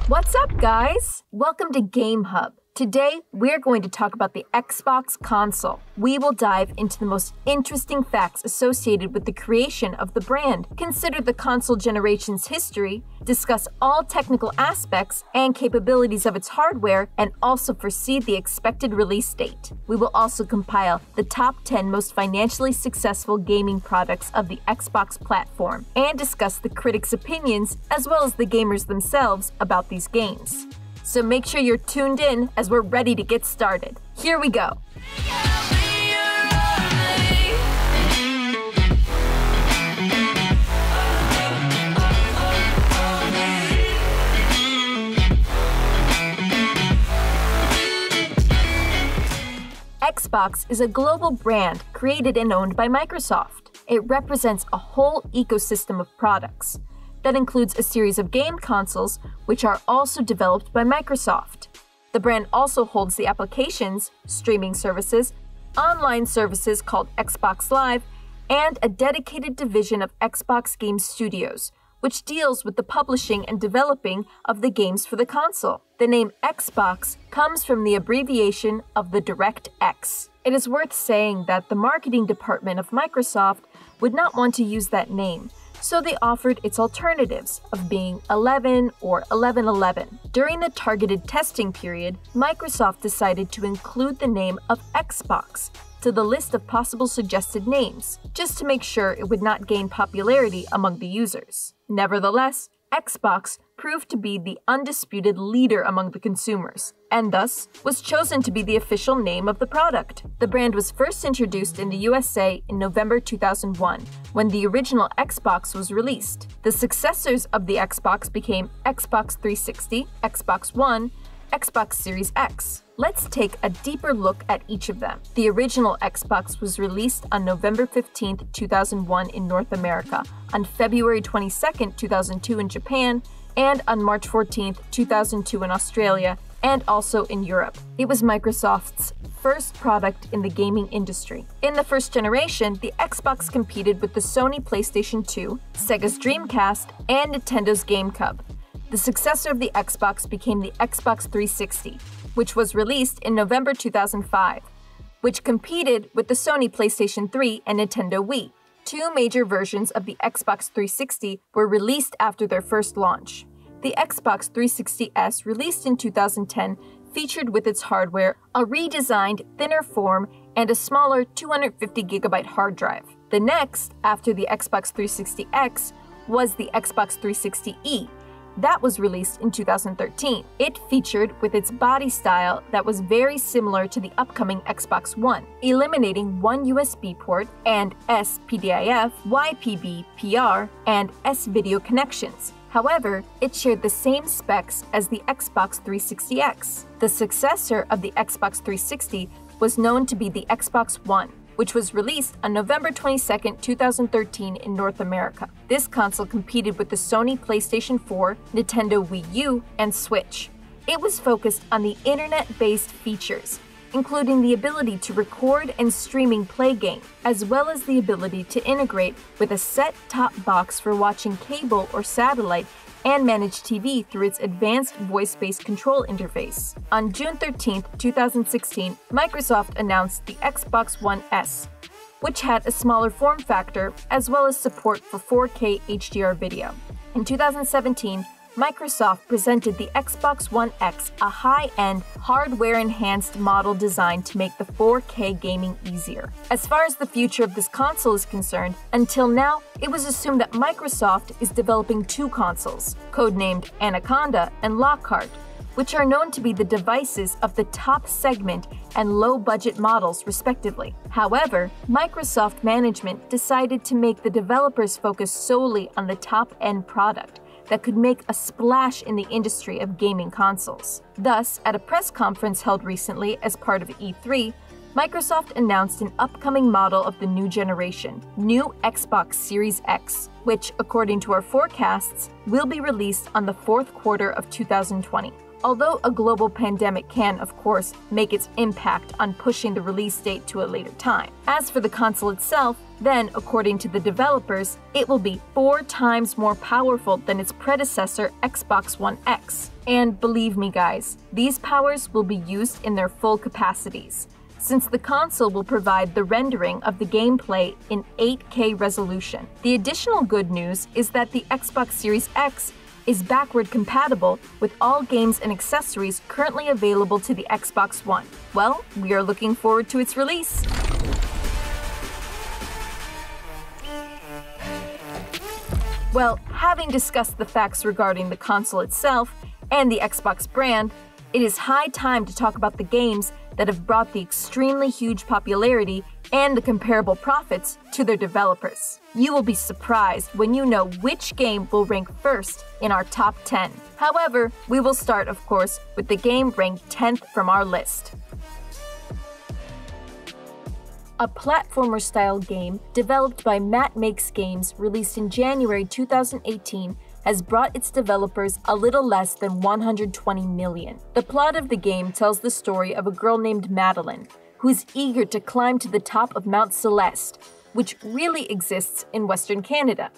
What's up, guys? Welcome to GameHub. Today, we're going to talk about the Xbox console. We will dive into the most interesting facts associated with the creation of the brand, consider the console generation's history, discuss all technical aspects and capabilities of its hardware, and also foresee the expected release date. We will also compile the top 10 most financially successful gaming products of the Xbox platform, and discuss the critics' opinions as well as the gamers themselves about these games. So make sure you're tuned in as we're ready to get started. Here we go. Xbox is a global brand created and owned by Microsoft. It represents a whole ecosystem of products. That includes a series of game consoles, which are also developed by Microsoft. The brand also holds the applications, streaming services, online services called Xbox Live, and a dedicated division of Xbox Game Studios, which deals with the publishing and developing of the games for the console. The name Xbox comes from the abbreviation of the DirectX. It is worth saying that the marketing department of Microsoft would not want to use that name, so they offered its alternatives of being 11 or 1111. During the targeted testing period, Microsoft decided to include the name of Xbox to the list of possible suggested names, just to make sure it would not gain popularity among the users. Nevertheless, Xbox proved to be the undisputed leader among the consumers, and thus was chosen to be the official name of the product. The brand was first introduced in the USA in November 2001, when the original Xbox was released. The successors of the Xbox became Xbox 360, Xbox One, Xbox Series X. Let's take a deeper look at each of them. The original Xbox was released on November 15, 2001 in North America, on February 22, 2002 in Japan, and on March 14, 2002 in Australia, and also in Europe. It was Microsoft's first product in the gaming industry. In the first generation, the Xbox competed with the Sony PlayStation 2, Sega's Dreamcast, and Nintendo's GameCube. The successor of the Xbox became the Xbox 360, which was released in November 2005, which competed with the Sony PlayStation 3 and Nintendo Wii. Two major versions of the Xbox 360 were released after their first launch. The Xbox 360S, released in 2010, featured with its hardware a redesigned, thinner form and a smaller 250GB hard drive. The next, after the Xbox 360X, was the Xbox 360E. That was released in 2013. It featured with its body style that was very similar to the upcoming Xbox One, eliminating one USB port and SPDIF, YPB, PR, and S-video connections. However, it shared the same specs as the Xbox 360X. The successor of the Xbox 360 was known to be the Xbox One, which was released on November 22, 2013 in North America. This console competed with the Sony PlayStation 4, Nintendo Wii U, and Switch. It was focused on the internet-based features, including the ability to record and streaming play game, as well as the ability to integrate with a set-top box for watching cable or satellite and manage TV through its advanced voice-based control interface. On June 13, 2016, Microsoft announced the Xbox One S, which had a smaller form factor as well as support for 4K HDR video. In 2017, Microsoft presented the Xbox One X, a high-end, hardware-enhanced model designed to make the 4K gaming easier. As far as the future of this console is concerned, until now, it was assumed that Microsoft is developing two consoles, codenamed Anaconda and Lockhart, which are known to be the devices of the top segment and low-budget models, respectively. However, Microsoft management decided to make the developers focus solely on the top-end product that could make a splash in the industry of gaming consoles. Thus, at a press conference held recently as part of E3, Microsoft announced an upcoming model of the new generation, new Xbox Series X, which, according to our forecasts, will be released on the fourth quarter of 2020. although a global pandemic can, of course, make its impact on pushing the release date to a later time. As for the console itself, then, according to the developers, it will be 4 times more powerful than its predecessor Xbox One X. And believe me guys, these powers will be used in their full capacities, since the console will provide the rendering of the gameplay in 8K resolution. The additional good news is that the Xbox Series X is backward compatible with all games and accessories currently available to the Xbox One. Well, we are looking forward to its release. Well, having discussed the facts regarding the console itself and the Xbox brand, it is high time to talk about the games that have brought the extremely huge popularity and the comparable profits to their developers. You will be surprised when you know which game will rank first in our top 10. However, we will start, of course, with the game ranked 10th from our list. A platformer-style game developed by Matt Makes Games, released in January 2018, has brought its developers a little less than $120 million. The plot of the game tells the story of a girl named Madeline, who is eager to climb to the top of Mount Celeste, which really exists in Western Canada.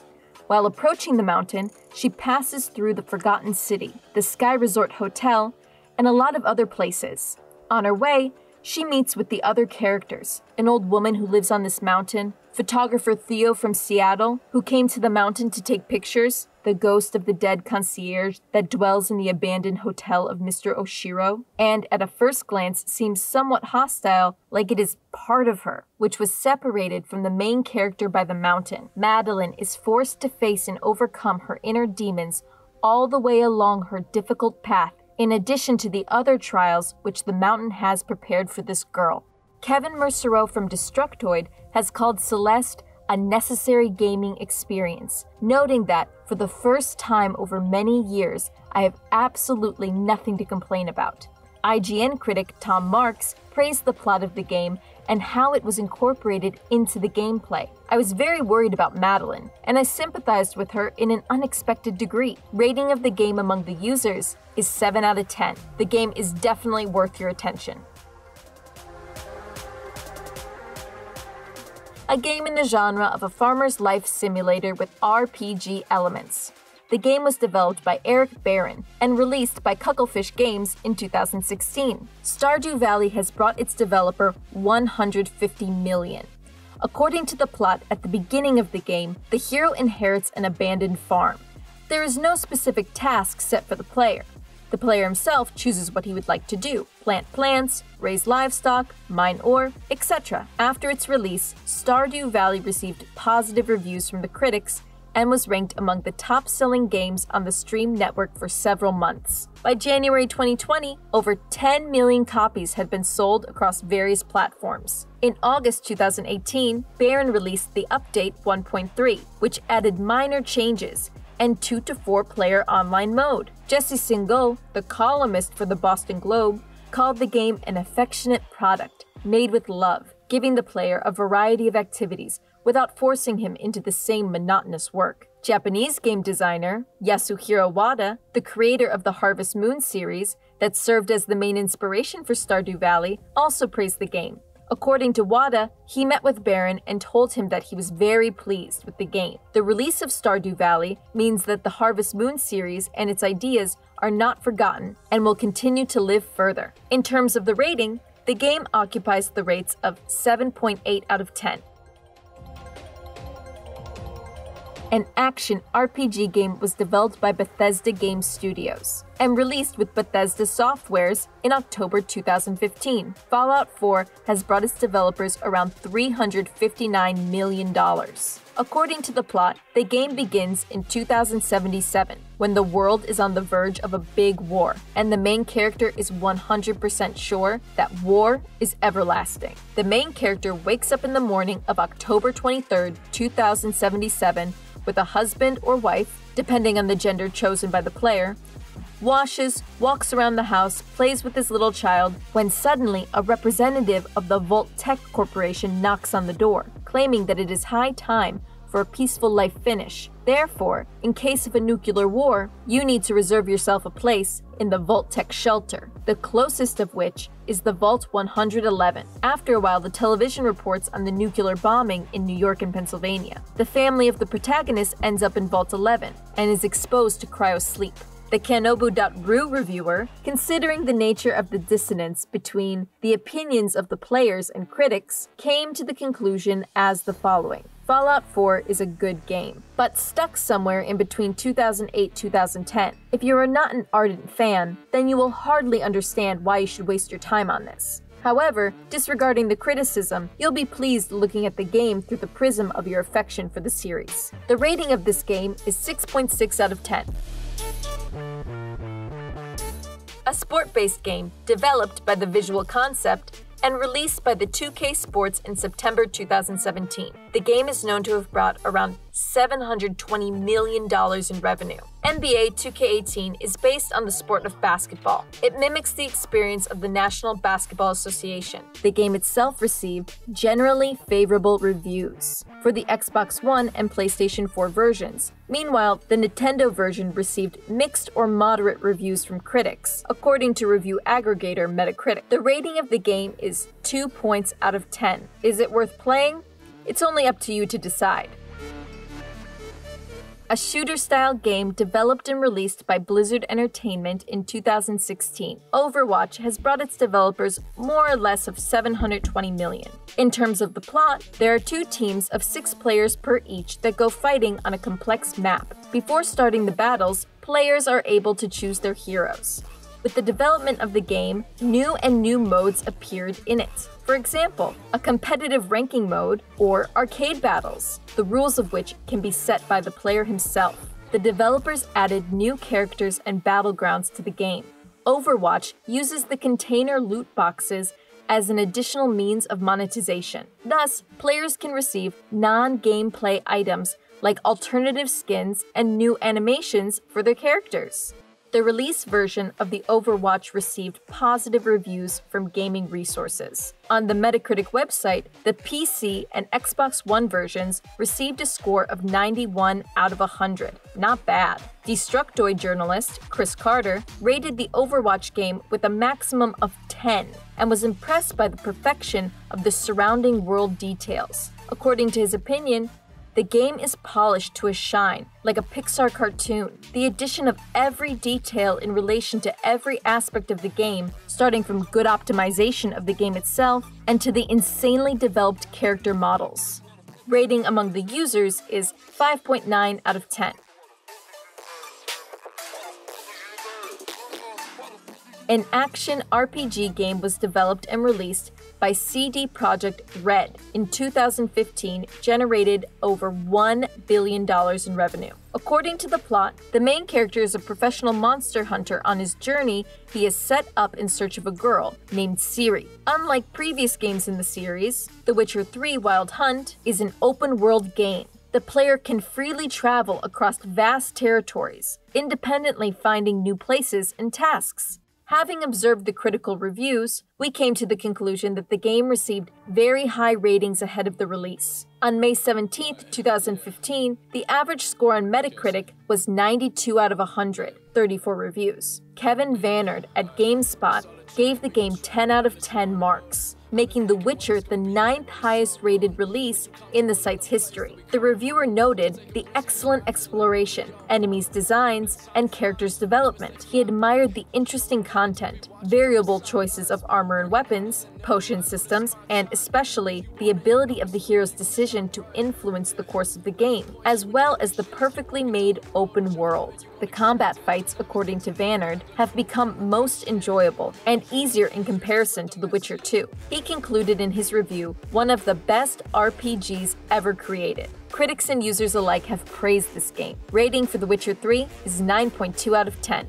While approaching the mountain, she passes through the Forgotten City, the Sky Resort Hotel, and a lot of other places. On her way, she meets with the other characters, an old woman who lives on this mountain, photographer Theo from Seattle, who came to the mountain to take pictures, the ghost of the dead concierge that dwells in the abandoned hotel of Mr. Oshiro, and at a first glance seems somewhat hostile, like it is part of her, which was separated from the main character by the mountain. Madeline is forced to face and overcome her inner demons all the way along her difficult path, in addition to the other trials which the mountain has prepared for this girl. Kevin Mercereau from Destructoid has called Celeste a necessary gaming experience, noting that, for the first time over many years, I have absolutely nothing to complain about. IGN critic Tom Marks praised the plot of the game and how it was incorporated into the gameplay. I was very worried about Madeline, and I sympathized with her in an unexpected degree. Rating of the game among the users is 7 out of 10. The game is definitely worth your attention. A game in the genre of a farmer's life simulator with RPG elements. The game was developed by Eric Barron and released by Cucklefish Games in 2016. Stardew Valley has brought its developer $150 million. According to the plot at the beginning of the game, the hero inherits an abandoned farm. There is no specific task set for the player. The player himself chooses what he would like to do: plant plants, raise livestock, mine ore, etc. After its release, Stardew Valley received positive reviews from the critics and was ranked among the top-selling games on the Steam network for several months. By January 2020, over 10 million copies had been sold across various platforms. In August 2018, Barron released the update 1.3, which added minor changes and 2 to 4 player online mode. Jesse Singal, the columnist for the Boston Globe, called the game an affectionate product made with love, giving the player a variety of activities without forcing him into the same monotonous work. Japanese game designer Yasuhiro Wada, the creator of the Harvest Moon series that served as the main inspiration for Stardew Valley, also praised the game. According to Wada, he met with Barron and told him that he was very pleased with the game. The release of Stardew Valley means that the Harvest Moon series and its ideas are not forgotten and will continue to live further. In terms of the rating, the game occupies the rates of 7.8 out of 10. An action RPG game was developed by Bethesda Game Studios and released with Bethesda Softwares in October 2015. Fallout 4 has brought its developers around $359 million. According to the plot, the game begins in 2077, when the world is on the verge of a big war, and the main character is 100% sure that war is everlasting. The main character wakes up in the morning of October 23, 2077, with a husband or wife, depending on the gender chosen by the player, washes, walks around the house, plays with his little child, when suddenly a representative of the Volt Tech Corporation knocks on the door, claiming that it is high time for a peaceful life finish. Therefore, in case of a nuclear war, you need to reserve yourself a place in the Vault-Tec shelter, the closest of which is the Vault 111. After a while, the television reports on the nuclear bombing in New York and Pennsylvania. The family of the protagonist ends up in Vault 11 and is exposed to cryosleep. The Kanobu.ru reviewer, considering the nature of the dissonance between the opinions of the players and critics, came to the conclusion as the following. Fallout 4 is a good game, but stuck somewhere in between 2008-2010. If you are not an ardent fan, then you will hardly understand why you should waste your time on this. However, disregarding the criticism, you'll be pleased looking at the game through the prism of your affection for the series. The rating of this game is 6.6 out of 10. A sport-based game developed by the Visual Concept and released by the 2K Sports in September 2017. The game is known to have brought around $720 million in revenue. NBA 2K18 is based on the sport of basketball. It mimics the experience of the National Basketball Association. The game itself received generally favorable reviews for the Xbox One and PlayStation 4 versions. Meanwhile, the Nintendo version received mixed or moderate reviews from critics, according to review aggregator Metacritic. The rating of the game is 2 points out of 10. Is it worth playing? It's only up to you to decide. A shooter-style game developed and released by Blizzard Entertainment in 2016, Overwatch has brought its developers more or less of $720 million. In terms of the plot, there are 2 teams of 6 players per each that go fighting on a complex map. Before starting the battles, players are able to choose their heroes. With the development of the game, new modes appeared in it. For example, a competitive ranking mode or arcade battles, the rules of which can be set by the player himself. The developers added new characters and battlegrounds to the game. Overwatch uses the container loot boxes as an additional means of monetization. Thus, players can receive non-gameplay items like alternative skins and new animations for their characters. The release version of the Overwatch received positive reviews from gaming resources. On the Metacritic website, the PC and Xbox One versions received a score of 91 out of 100. Not bad. Destructoid journalist Chris Carter rated the Overwatch game with a maximum of 10 and was impressed by the perfection of the surrounding world details. According to his opinion, the game is polished to a shine, like a Pixar cartoon. The addition of every detail in relation to every aspect of the game, starting from good optimization of the game itself and to the insanely developed character models. Rating among the users is 5.9 out of 10. An action RPG game was developed and released by CD Projekt Red in 2015, generated over $1 billion in revenue. According to the plot, the main character is a professional monster hunter. On his journey, he is set up in search of a girl named Ciri. Unlike previous games in the series, The Witcher 3 Wild Hunt is an open-world game. The player can freely travel across vast territories, independently finding new places and tasks. Having observed the critical reviews, we came to the conclusion that the game received very high ratings ahead of the release. On May 17, 2015, the average score on Metacritic was 92 out of 100, 34 reviews. Kevin Vannard at GameSpot gave the game 10 out of 10 marks, making The Witcher the 9th highest rated release in the site's history. The reviewer noted the excellent exploration, enemies' designs, and characters' development. He admired the interesting content, variable choices of armor and weapons, potion systems, and especially the ability of the hero's decision to influence the course of the game, as well as the perfectly made open world. The combat fights, according to Vannard, have become most enjoyable and easier in comparison to The Witcher 2. He concluded in his review, one of the best RPGs ever created. Critics and users alike have praised this game. Rating for The Witcher 3 is 9.2 out of 10.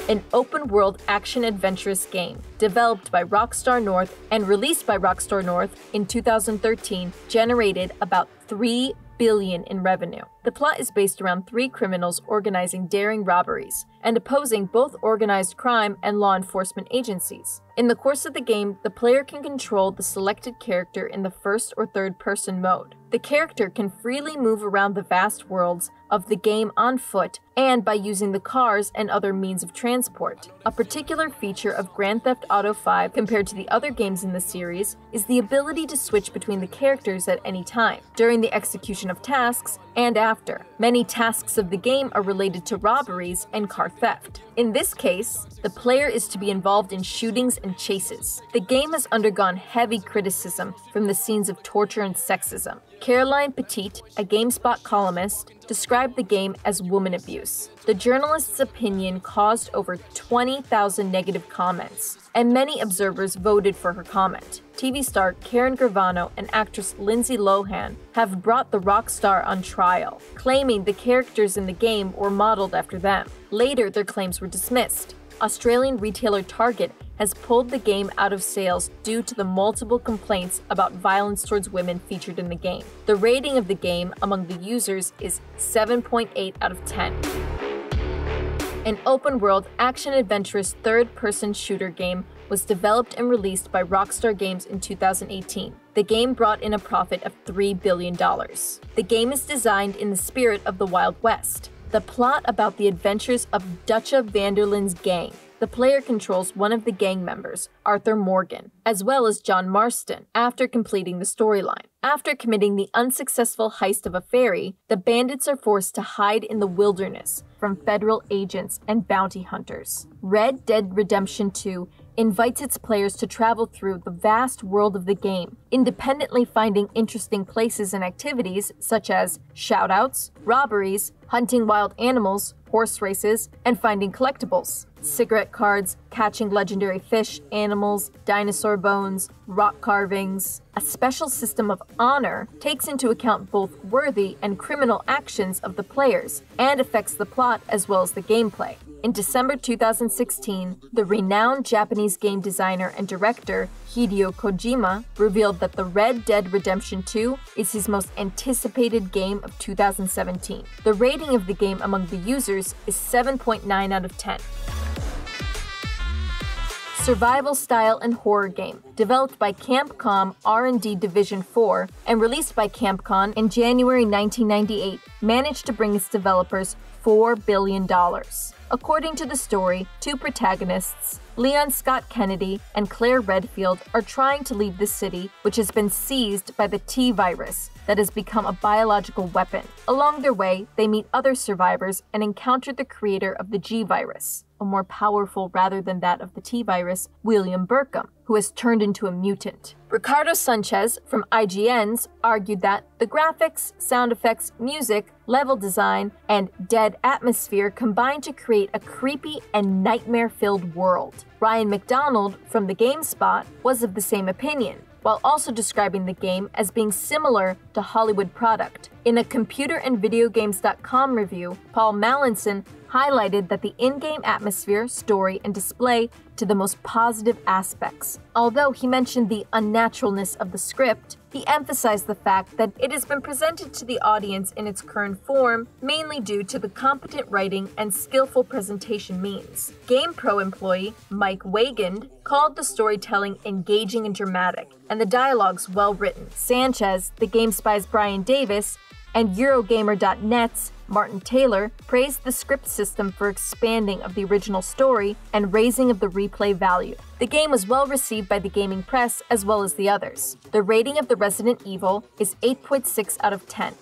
An open-world action-adventurous game developed by Rockstar North and released by Rockstar North in 2013 generated about $3 billion in revenue. The plot is based around 3 criminals organizing daring robberies and opposing both organized crime and law enforcement agencies. In the course of the game, the player can control the selected character in the first or third person mode. The character can freely move around the vast worlds of the game on foot and by using the cars and other means of transport. A particular feature of Grand Theft Auto V compared to the other games in the series is the ability to switch between the characters at any time, during the execution of tasks and after. Many tasks of the game are related to robberies and car theft. In this case, the player is to be involved in shootings and chases. The game has undergone heavy criticism from the scenes of torture and sexism. Caroline Petit, a GameSpot columnist, described the game as woman abuse. The journalist's opinion caused over 20,000 negative comments, and many observers voted for her comment. TV star Karen Gravano and actress Lindsay Lohan have brought the rock star on trial, claiming the characters in the game were modeled after them. Later, their claims were dismissed. Australian retailer Target has pulled the game out of sales due to the multiple complaints about violence towards women featured in the game. The rating of the game among the users is 7.8 out of 10. An open-world, action-adventurous third-person shooter game was developed and released by Rockstar Games in 2018. The game brought in a profit of $3 billion. The game is designed in the spirit of the Wild West. The plot about the adventures of Dutcha Vanderlin's gang. The player controls one of the gang members, Arthur Morgan, as well as John Marston, after completing the storyline. After committing the unsuccessful heist of a ferry, the bandits are forced to hide in the wilderness from federal agents and bounty hunters. Red Dead Redemption 2 invites its players to travel through the vast world of the game, independently finding interesting places and activities such as shoutouts, robberies, hunting wild animals, horse races, and finding collectibles, cigarette cards, catching legendary fish, animals, dinosaur bones, rock carvings. A special system of honor takes into account both worthy and criminal actions of the players and affects the plot as well as the gameplay. In December 2016, the renowned Japanese game designer and director Hideo Kojima revealed that the Red Dead Redemption 2 is his most anticipated game of 2017. The rating of the game among the users is 7.9 out of 10. Survival style and horror game, developed by Capcom R&D Division 4 and released by Capcom in January 1998, managed to bring its developers $4 billion. According to the story, two protagonists, Leon Scott Kennedy and Claire Redfield, are trying to leave the city, which has been seized by the T-virus that has become a biological weapon. Along their way, they meet other survivors and encounter the creator of the G-virus, a more powerful rather than that of the T-virus, William Burkham, who has turned into a mutant. Ricardo Sanchez from IGN's argued that the graphics, sound effects, music, level design, and dead atmosphere combine to create a creepy and nightmare-filled world. Ryan McDonald from the GameSpot was of the same opinion, while also describing the game as being similar to Hollywood product. In a computerandvideogames.com review, Paul Mallinson highlighted that the in-game atmosphere, story, and display to the most positive aspects. Although he mentioned the unnaturalness of the script, he emphasized the fact that it has been presented to the audience in its current form, mainly due to the competent writing and skillful presentation means. GamePro employee Mike Wagand called the storytelling engaging and dramatic, and the dialogues well written. Sanchez, the GameSpy's Brian Davis, and Eurogamer.net's Martin Taylor praised the script system for expanding of the original story and raising of the replay value. The game was well received by the gaming press as well as the others. The rating of the Resident Evil is 8.6 out of 10.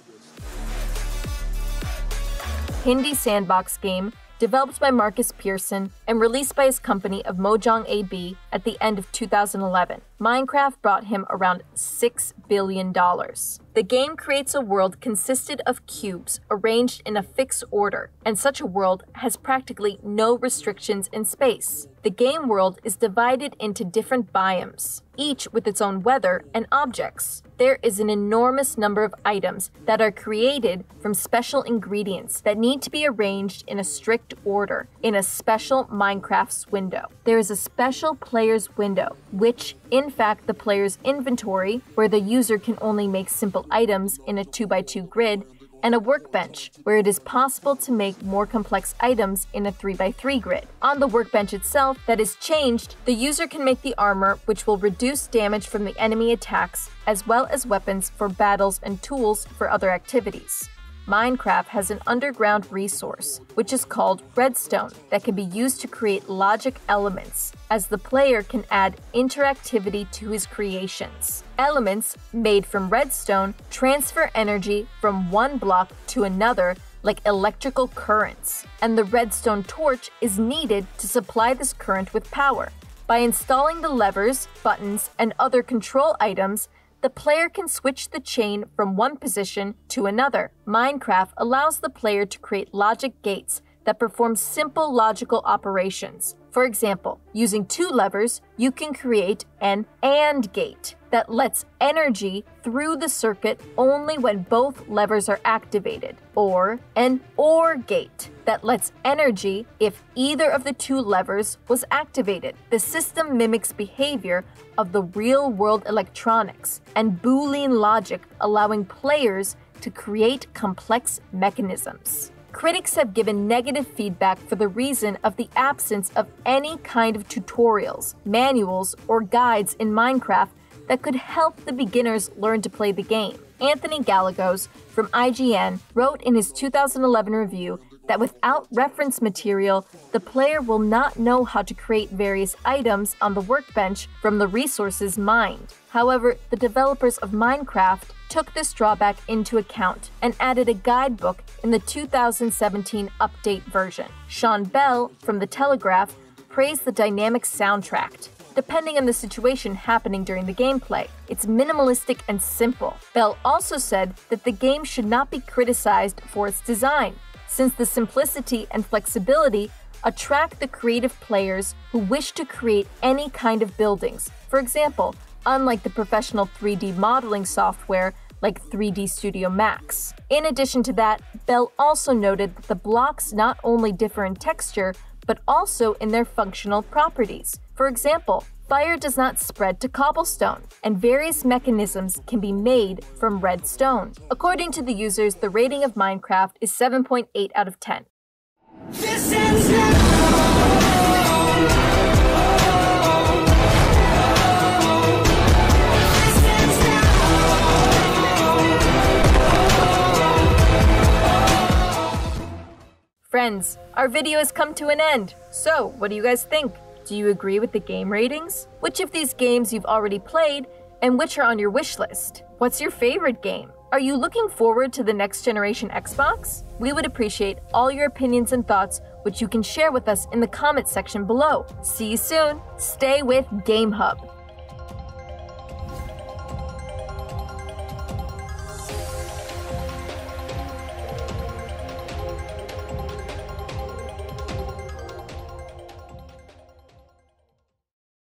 Hindi sandbox game developed by Marcus Pearson and released by his company of Mojang AB at the end of 2011. Minecraft brought him around $6 billion. The game creates a world consisted of cubes arranged in a fixed order, and such a world has practically no restrictions in space. The game world is divided into different biomes, each with its own weather and objects. There is an enormous number of items that are created from special ingredients that need to be arranged in a strict order in a special Minecraft's window. There is a special player's window, which in fact the player's inventory, where the user can only make simple items in a 2x2 grid, and a workbench, where it is possible to make more complex items in a 3x3 grid. On the workbench itself that is changed, the user can make the armor, which will reduce damage from the enemy attacks, as well as weapons for battles and tools for other activities. Minecraft has an underground resource, which is called redstone, that can be used to create logic elements, as the player can add interactivity to his creations. Elements made from redstone transfer energy from one block to another like electrical currents, and the redstone torch is needed to supply this current with power. By installing the levers, buttons, and other control items, the player can switch the chain from one position to another. Minecraft allows the player to create logic gates that perform simple logical operations. For example, using two levers, you can create an AND gate that lets energy through the circuit only when both levers are activated, or an OR gate that lets energy if either of the two levers was activated. The system mimics behavior of the real-world electronics and Boolean logic, allowing players to create complex mechanisms. Critics have given negative feedback for the reason of the absence of any kind of tutorials, manuals, or guides in Minecraft that could help the beginners learn to play the game. Anthony Gallegos from IGN wrote in his 2011 review that without reference material, the player will not know how to create various items on the workbench from the resources mined. However, the developers of Minecraft took this drawback into account and added a guidebook in the 2017 update version. Sean Bell from The Telegraph praised the dynamic soundtrack. Depending on the situation happening during the gameplay, it's minimalistic and simple. Bell also said that the game should not be criticized for its design, since the simplicity and flexibility attract the creative players who wish to create any kind of buildings. For example, unlike the professional 3D modeling software like 3D Studio Max. In addition to that, Bell also noted that the blocks not only differ in texture, but also in their functional properties. For example, fire does not spread to cobblestone, and various mechanisms can be made from redstone. According to the users, the rating of Minecraft is 7.8 out of 10. Friends, our video has come to an end. So, what do you guys think? Do you agree with the game ratings? Which of these games you've already played, and which are on your wish list? What's your favorite game? Are you looking forward to the next generation Xbox? We would appreciate all your opinions and thoughts, which you can share with us in the comment section below. See you soon. Stay with GameHub.